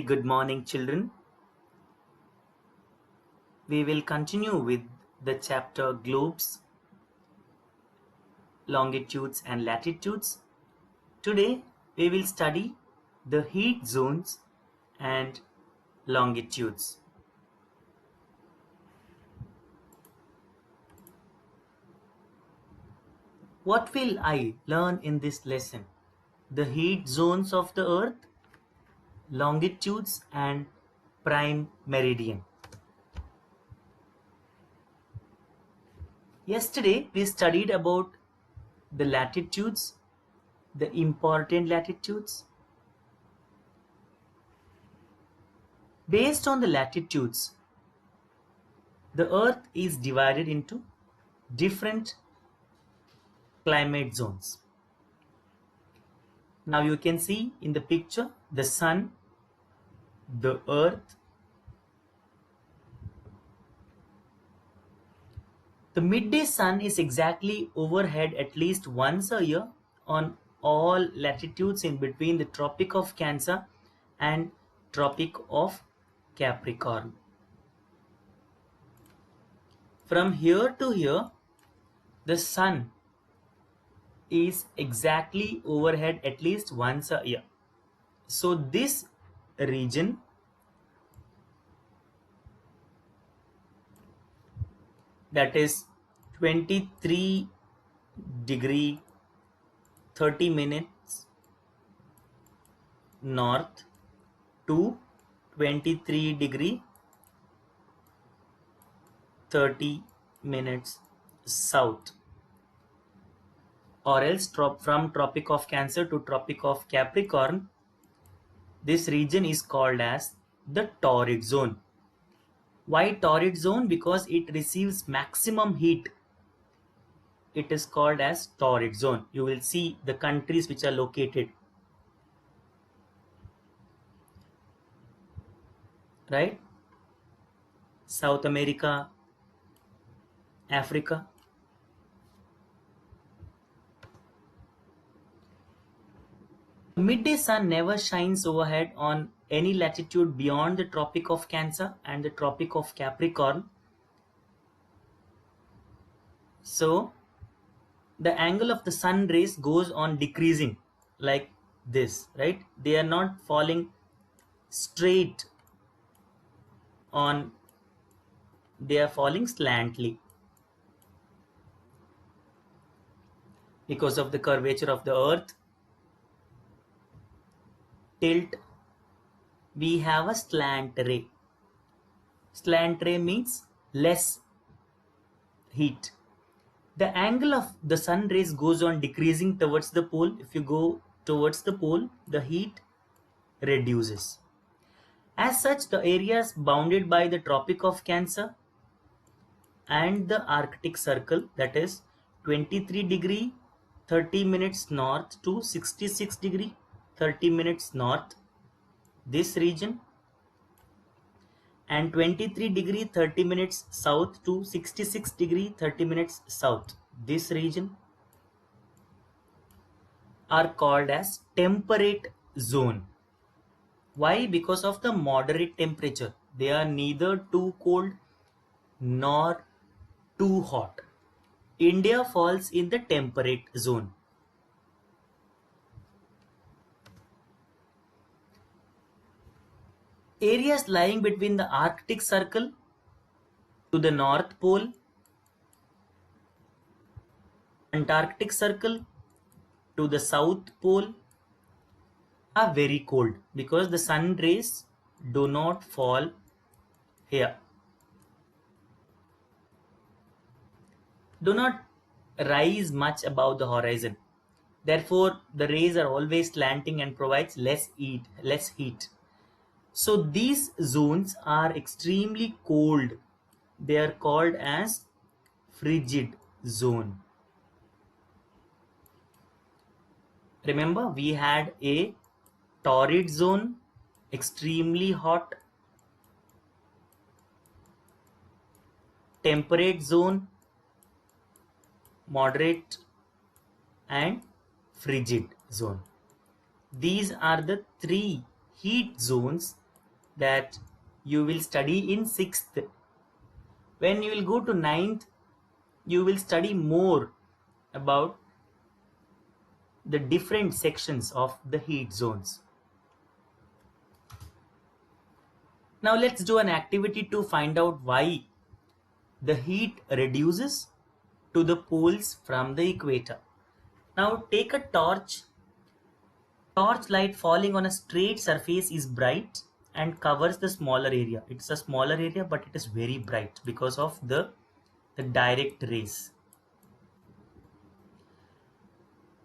good morning, children. We will continue with the chapter Globes, Longitudes and Latitudes. Today, we will study the heat zones and longitudes. What will I learn in this lesson? The heat zones of the Earth, longitudes and prime meridian. Yesterday, we studied about the latitudes, the important latitudes. Based on the latitudes, the Earth is divided into different climate zones. Now you can see in the picture the sun, the earth. The midday sun is exactly overhead at least once a year on all latitudes in between the Tropic of Cancer and Tropic of Capricorn. From here to here, the sun is exactly overhead at least once a year. So this region that is 23 degree 30 minutes north to 23 degree 30 minutes south, or else from Tropic of Cancer to Tropic of Capricorn, this region is called as the torrid zone. Why torrid zone? Because it receives maximum heat. It is called as torrid zone. You will see the countries which are located, right? South America, Africa. The midday sun never shines overhead on any latitude beyond the Tropic of Cancer and the Tropic of Capricorn. So the angle of the sun rays goes on decreasing like this, right? They are not falling straight on, they are falling slantly because of the curvature of the earth. Tilt, we have a slant ray. Slant ray means less heat. The angle of the sun rays goes on decreasing towards the pole. If you go towards the pole, the heat reduces. As such, the areas bounded by the Tropic of Cancer and the Arctic Circle, that is 23 degree 30 minutes north to 66 degree 30 minutes north, this region, and 23 degree 30 minutes south to 66 degree 30 minutes south, this region, are called as temperate zone. Why? Because of the moderate temperature. They are neither too cold nor too hot. India falls in the temperate zone. Areas lying between the Arctic Circle to the North Pole, Antarctic Circle to the South Pole are very cold because the sun rays do not fall here, do not rise much above the horizon. Therefore, the rays are always slanting and provides less heat. So these zones are extremely cold. They are called as frigid zone. Remember, we had a torrid zone, extremely hot, temperate zone, moderate, and frigid zone. These are the three heat zones that you will study in 6th. When you will go to 9th, you will study more about the different sections of the heat zones. Now let's do an activity to find out why the heat reduces to the poles from the equator. Now take a torch. Torch light falling on a straight surface is bright and covers the smaller area. It's a smaller area, but it is very bright because of the direct rays.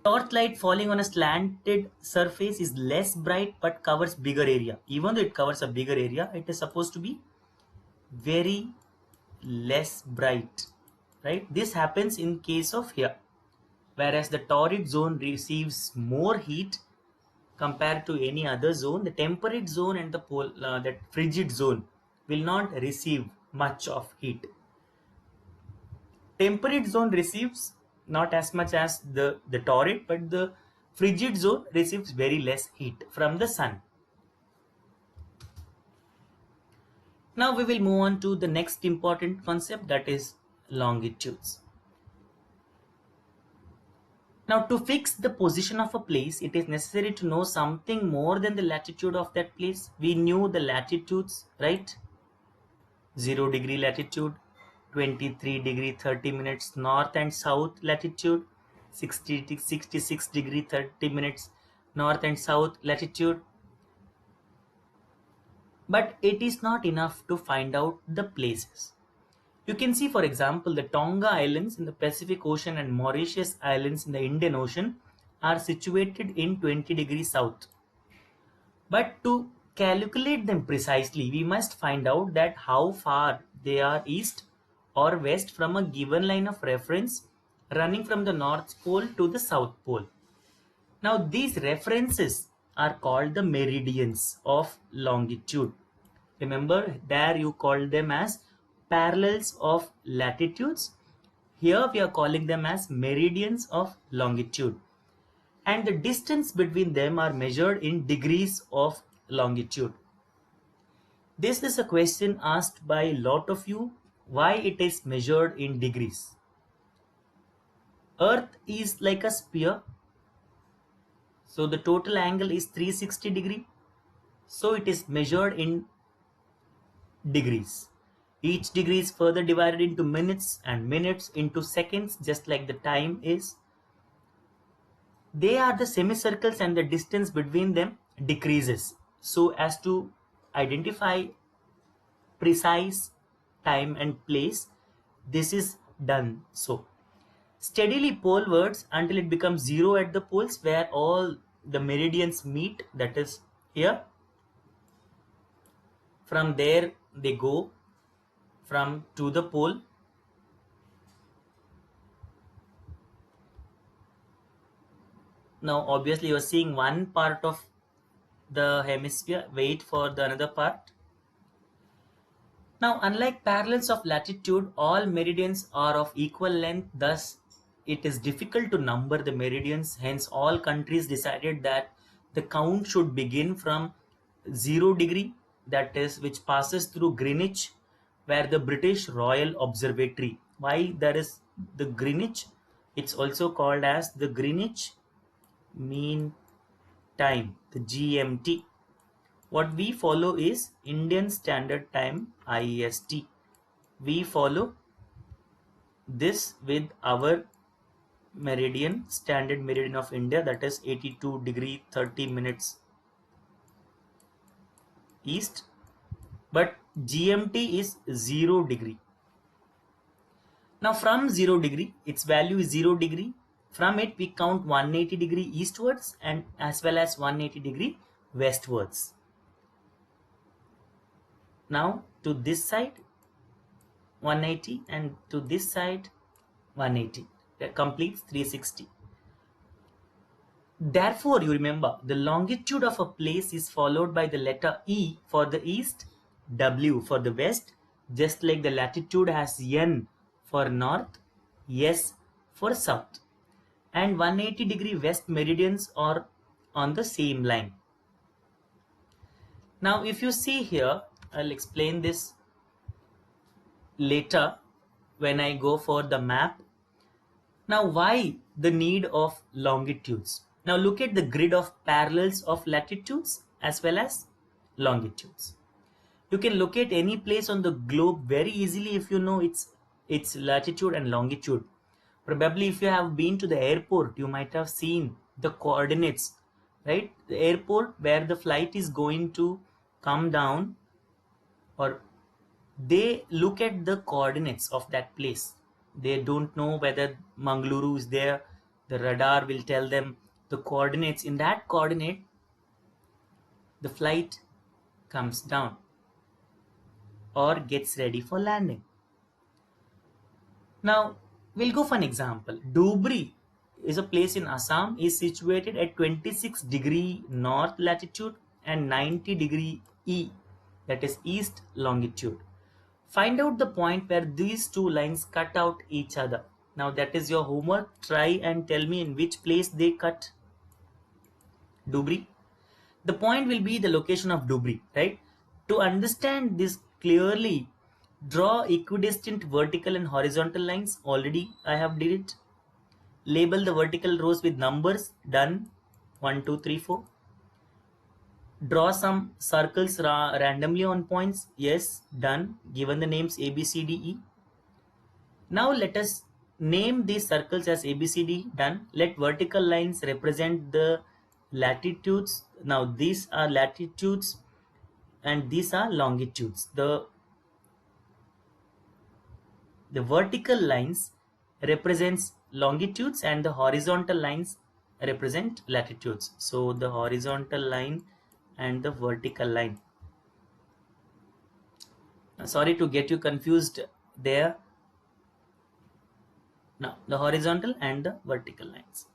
Torchlight falling on a slanted surface is less bright but covers bigger area. Even though it covers a bigger area, it is supposed to be very less bright, right? This happens in case of here, whereas the torrid zone receives more heat compared to any other zone. The temperate zone and that frigid zone will not receive much of heat. Temperate zone receives not as much as the torrid, but the frigid zone receives very less heat from the sun. Now we will move on to the next important concept, that is longitudes. Now to fix the position of a place, it is necessary to know something more than the latitude of that place. We knew the latitudes, right? 0 degree latitude, 23 degree 30 minutes north and south latitude, 66 degree 30 minutes north and south latitude. But it is not enough to find out the places. You can see, for example, the Tonga Islands in the Pacific Ocean and Mauritius Islands in the Indian Ocean are situated in 20 degrees south. But to calculate them precisely, we must find out that how far they are east or west from a given line of reference running from the North Pole to the South Pole. Now these references are called the meridians of longitude. Remember, there you call them as parallels of latitudes. Here we are calling them as meridians of longitude. And the distance between them are measured in degrees of longitude. This is a question asked by a lot of you, why it is measured in degrees. Earth is like a sphere, so the total angle is 360 degree, so it is measured in degrees. Each degree is further divided into minutes and minutes into seconds, just like the time is. They are the semicircles and the distance between them decreases so as to identify precise time and place. This is done so. Steadily polewards until it becomes 0 at the poles where all the meridians meet, that is here. From there they go from to the pole. Now obviously you are seeing one part of the hemisphere, wait for the another part. Now unlike parallels of latitude, all meridians are of equal length, thus it is difficult to number the meridians. Hence all countries decided that the count should begin from 0 degree, that is which passes through Greenwich, where the British Royal Observatory. Why there is the Greenwich? It's also called as the Greenwich Mean Time, the GMT. What we follow is Indian Standard Time, IST. We follow this with our meridian, standard meridian of India, that is 82 degree 30 minutes east, but GMT is 0 degree. Now from 0 degree, its value is 0 degree. From it we count 180 degree eastwards and as well as 180 degree westwards. Now to this side 180 and to this side 180. That completes 360. Therefore, you remember the longitude of a place is followed by the letter E for the east, W for the west, just like the latitude has N for north, S for south. And 180 degree west meridians are on the same line. Now if you see here, I'll explain this later when I go for the map. Now why the need of longitudes? Now look at the grid of parallels of latitudes as well as longitudes. You can locate any place on the globe very easily if you know its latitude and longitude. Probably if you have been to the airport, you might have seen the coordinates, right? The airport where the flight is going to come down, or they look at the coordinates of that place. They don't know whether Mangaluru is there. The radar will tell them the coordinates. In that coordinate, the flight comes down or gets ready for landing. Now, we'll go for an example. Dhubri is a place in Assam, is situated at 26° north latitude and 90° E, that is east longitude. Find out the point where these two lines cut out each other. Now that is your homework. Try and tell me in which place they cut Dhubri. The point will be the location of Dhubri, right? To understand this clearly, draw equidistant vertical and horizontal lines. Already I have did it. Label the vertical rows with numbers. Done. 1, 2, 3, 4. Draw some circles randomly on points. Yes, done. Given the names A, B, C, D, E. Now let us name these circles as A, B, C, D. Done. Let vertical lines represent the latitudes. Now these are latitudes and these are longitudes. The vertical lines represents longitudes and the horizontal lines represent latitudes. So the horizontal line and the vertical line. Sorry to get you confused there. Now the horizontal and the vertical lines.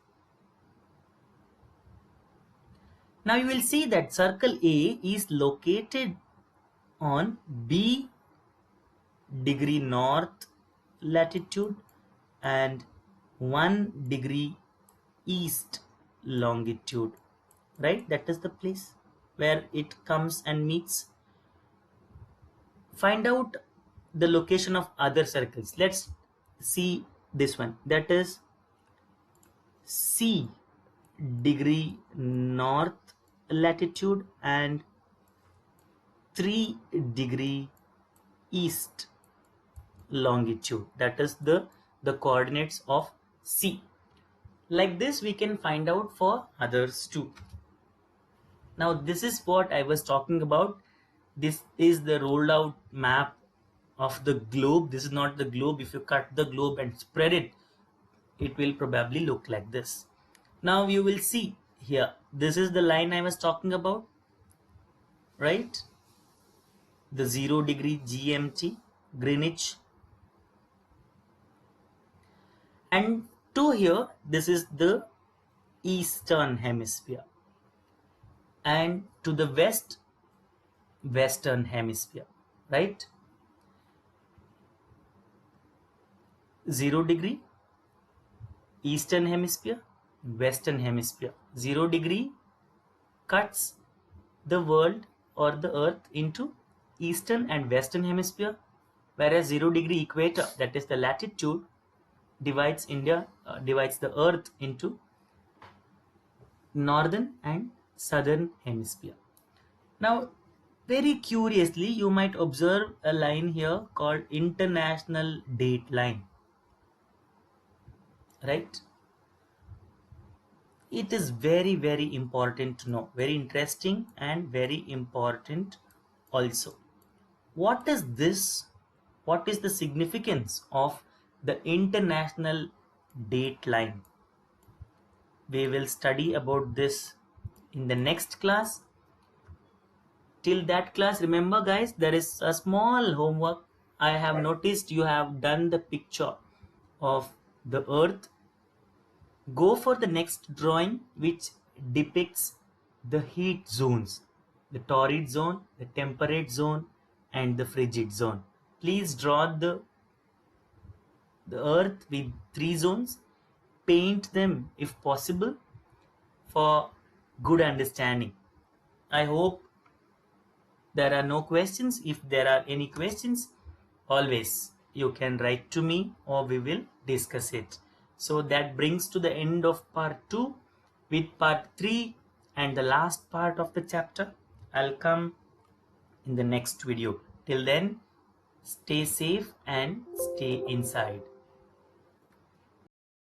Now you will see that circle A is located on B degree north latitude and 1° east longitude, right? That is the place where it comes and meets. Find out the location of other circles. Let's see this one, that is C degree north latitude and 3° east longitude. That is the coordinates of C. Like this we can find out for others too. Now this is what I was talking about. This is the rolled out map of the globe. This is not the globe. If you cut the globe and spread it, it will probably look like this. Now you will see here, this is the line I was talking about, right? The 0° GMT, Greenwich. And to here, this is the eastern hemisphere. And to the west, western hemisphere, right? 0° eastern hemisphere, western hemisphere. 0° cuts the world or the earth into eastern and western hemisphere, whereas 0° equator, that is the latitude, divides the earth into northern and southern hemisphere. Now very curiously, you might observe a line here called international date line, right? It is very important to know, very interesting and very important also. What is this? What is the significance of the international date line? We will study about this in the next class. Till that class, remember guys, there is a small homework. I have noticed you have done the picture of the earth. Go for the next drawing which depicts the heat zones, the torrid zone, the temperate zone and the frigid zone. Please draw the earth with 3 zones. Paint them if possible for good understanding. I hope there are no questions. If there are any questions, always you can write to me or we will discuss it. So that brings to the end of part 2. With part 3 and the last part of the chapter, I'll come in the next video. Till then, stay safe and stay inside.